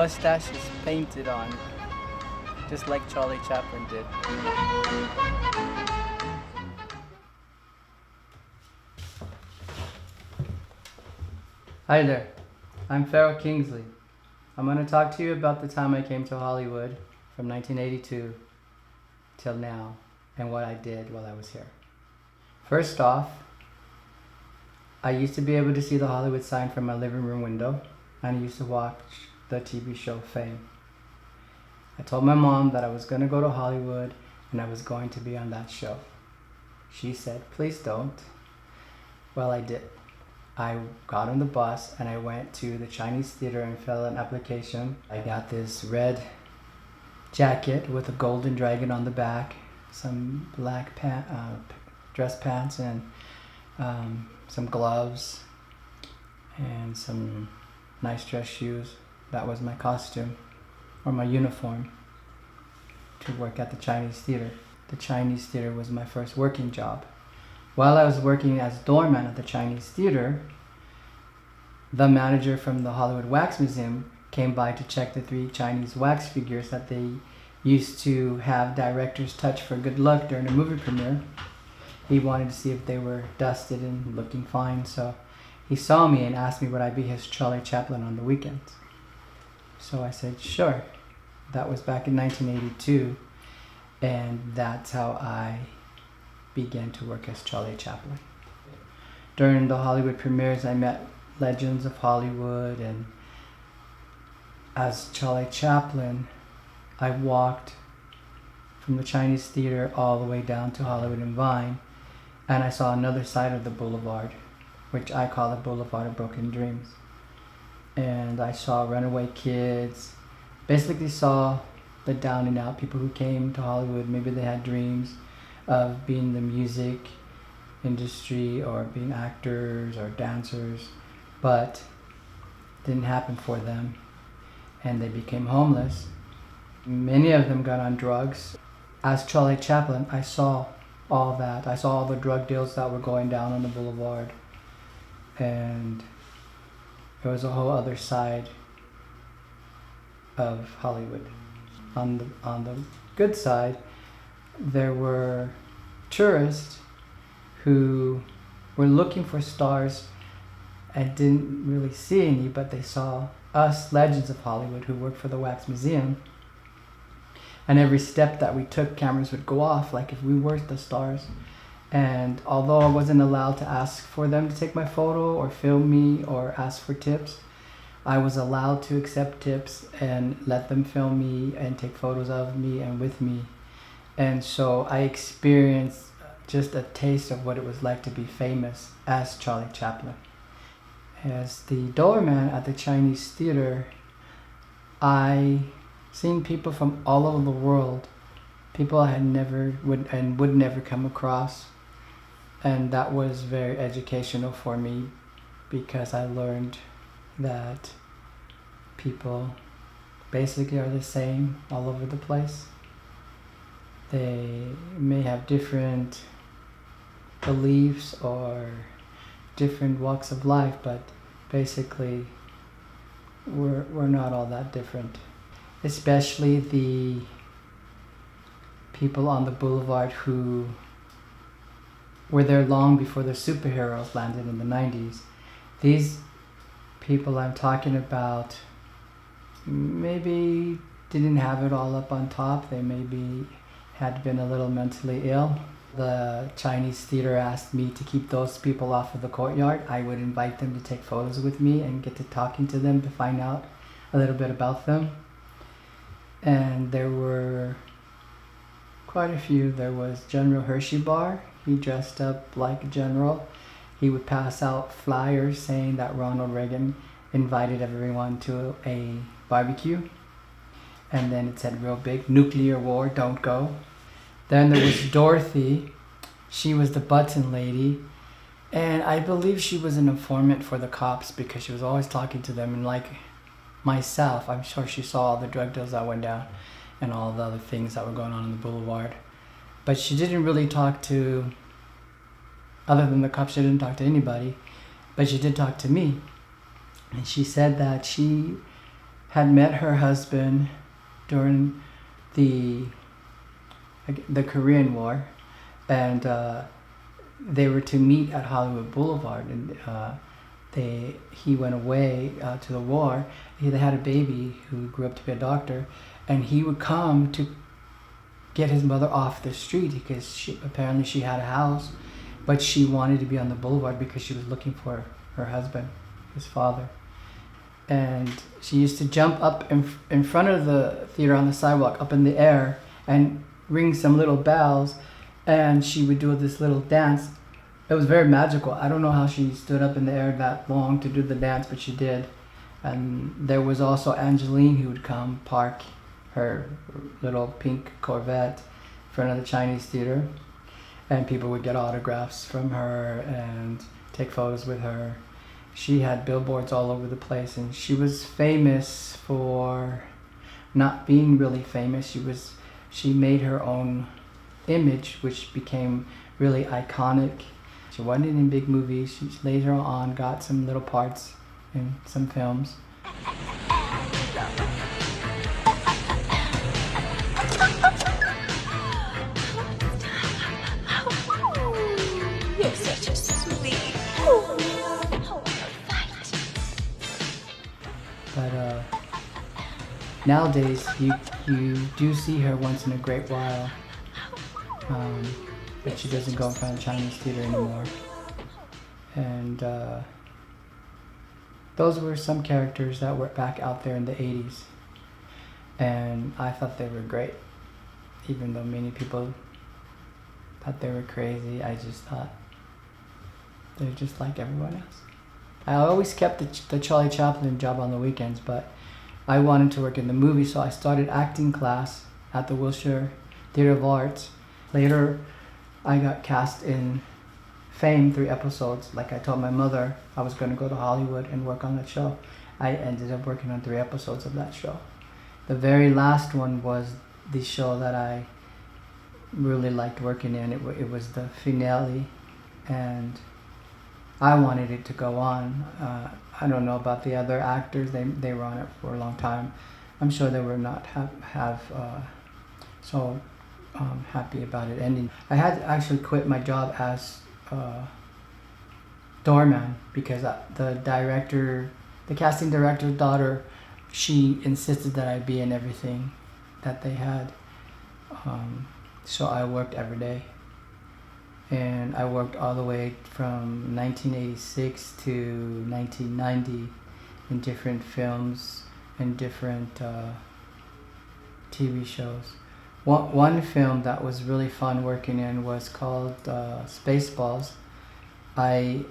mustache is painted on, just like Charlie Chaplin did. Hi there, I'm Pharaoh Kingsley. I'm going to talk to you about the time I came to Hollywood from 1982 till now and what I did while I was here. First off, I used to be able to see the Hollywood sign from my living room window, and I used to watch the TV show Fame. I told my mom that I was going to go to Hollywood and I was going to be on that show. She said, please don't. Well, I did. I got on the bus and I went to the Chinese theater and filled an application. I got this red jacket with a golden dragon on the back, some black dress pants, and some gloves, and some nice dress shoes. That was my costume, or my uniform, to work at the Chinese theater. The Chinese theater was my first working job. While I was working as doorman at the Chinese theater, the manager from the Hollywood Wax Museum came by to check the 3 Chinese wax figures that they used to have directors touch for good luck during a movie premiere. He wanted to see if they were dusted and looking fine, so he saw me and asked me would I be his Charlie Chaplin on the weekends. So I said sure. That was back in 1982, and that's how I began to work as Charlie Chaplin. During the Hollywood premieres, I met legends of Hollywood, and as Charlie Chaplin, I walked from the Chinese theater all the way down to Hollywood and Vine, and I saw another side of the boulevard, which I call the Boulevard of Broken Dreams. And I saw runaway kids, basically saw the down and out people who came to Hollywood. Maybe they had dreams of being in the music industry or being actors or dancers, but didn't happen for them, and they became homeless. Many of them got on drugs. As Charlie Chaplin, I saw all that. I saw all the drug deals that were going down on the boulevard, and it was a whole other side of Hollywood. On the good side, there were tourists who were looking for stars and didn't really see any, but they saw us legends of Hollywood who worked for the Wax Museum. And every step that we took, cameras would go off like if we were the stars. And although I wasn't allowed to ask for them to take my photo or film me or ask for tips, I was allowed to accept tips and let them film me and take photos of me and with me. And so I experienced just a taste of what it was like to be famous as Charlie Chaplin. As the doorman at the Chinese theater, I seen people from all over the world, people I had never would never come across. And that was very educational for me, because I learned that people basically are the same all over the place. They may have different beliefs or different walks of life, but basically we're not all that different. Especially the people on the boulevard who were there long before the superheroes landed in the 90s. These people I'm talking about maybe didn't have it all up on top. They maybe had been a little mentally ill. The Chinese theater asked me to keep those people off of the courtyard. I would invite them to take photos with me and get to talking to them to find out a little bit about them. And there were quite a few. There was General Hershey Bar. He dressed up like a general. He would pass out flyers saying that Ronald Reagan invited everyone to a barbecue. And then it said real big, nuclear war, don't go. Then there was Dorothy. She was the button lady. And I believe she was an informant for the cops, because she was always talking to them. And like myself, I'm sure she saw all the drug deals that went down and all the other things that were going on the boulevard. But she didn't really talk to, other than the cops, she didn't talk to anybody. But she did talk to me. And she said that she had met her husband during the Korean War, and they were to meet at Hollywood Boulevard, and he went away to the war. They had a baby who grew up to be a doctor, and he would come to get his mother off the street because apparently she had a house, but she wanted to be on the boulevard because she was looking for her husband, his father. And she used to jump up in front of the theater on the sidewalk, up in the air, and ring some little bells, and she would do this little dance. It was very magical. I don't know how she stood up in the air that long to do the dance, but she did. And there was also Angeline who would come park her little pink Corvette in front of the Chinese theater, and people would get autographs from her and take photos with her. She had billboards all over the place, and she was famous for not being really famous. She made her own image, which became really iconic. She wasn't in big movies. She later on got some little parts in some films. You're such a sweet. Oh, fight. But nowadays, you do see her once in a great while. But she doesn't go in front of Chinese theater anymore. And those were some characters that were back out there in the 80s. And I thought they were great. Even though many people thought they were crazy, I just thought they're just like everyone else. I always kept the Charlie Chaplin job on the weekends, but I wanted to work in the movie, so I started acting class at the Wilshire Theatre of Arts. Later, I got cast in Fame 3 episodes. Like I told my mother I was going to go to Hollywood and work on that show. I ended up working on 3 episodes of that show. The very last one was the show that I really liked working in. It was the finale, and I wanted it to go on. I don't know about the other actors. They were on it for a long time. I'm sure they were not so happy about it ending. I had to actually quit my job as doorman because the casting director's daughter, she insisted that I be in everything that they had. So I worked every day. And I worked all the way from 1986 to 1990 in different films and different TV shows. One film that was really fun working in was called Spaceballs. I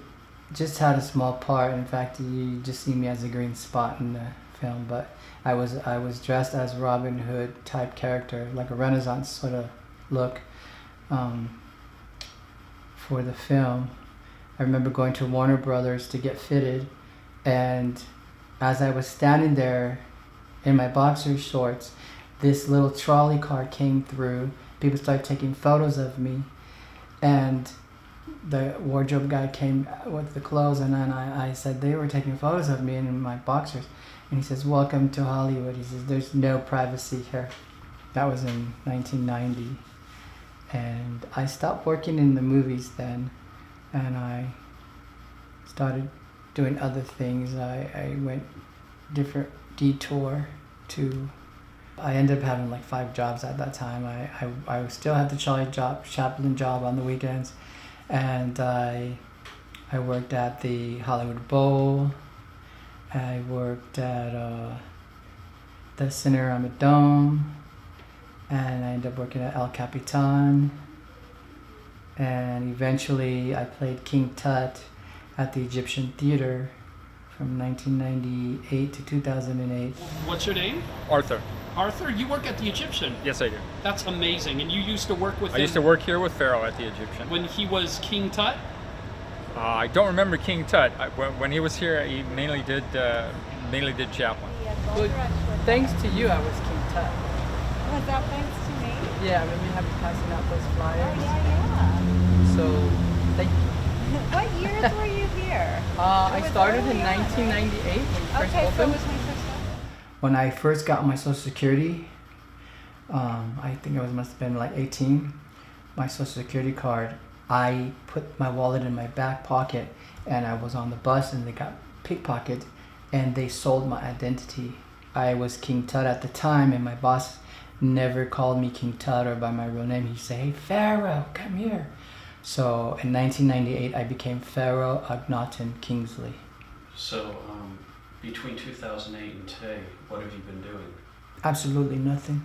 just had a small part. In fact, you just see me as a green spot in the film, but I was dressed as Robin Hood type character, like a Renaissance sort of look. For the film, I remember going to Warner Brothers to get fitted, and as I was standing there in my boxer shorts, this little trolley car came through. People started taking photos of me, and the wardrobe guy came with the clothes, and then I said they were taking photos of me in my boxers, and he says, "Welcome to Hollywood." He says, "There's no privacy here." That was in 1990. And I stopped working in the movies then, and I started doing other things. I went different detour to, I ended up having like 5 jobs at that time. I still had the Charlie Chaplin job on the weekends, and I worked at the Hollywood Bowl. I worked at the Cinerama Dome. And I ended up working at El Capitan, and eventually I played King Tut at the Egyptian Theater from 1998 to 2008. What's your name? Arthur. Arthur, you work at the Egyptian. Yes, I do. That's amazing. And you used to work with him? I used to work here with Pharaoh at the Egyptian. When he was King Tut? I don't remember King Tut. When he was here, he mainly did Chaplin. Well, thanks to you, I was King Tut. Was that thanks to me? Yeah, I remember you having passing out those flyers. Oh, yeah. So, thank you. What years were you here? I started in 1998 when we first Okay, so it opened. was my first when I first got my Social Security, I think must have been like 18, my Social Security card, I put my wallet in my back pocket and I was on the bus and they got pickpocketed and they sold my identity. I was King Tut at the time and my boss never called me King Tut or by my real name. He'd say, "Hey Pharaoh, come here." So in 1998 I became Pharaoh Kingsley. So, between 2008 and today, what have you been doing? Absolutely nothing.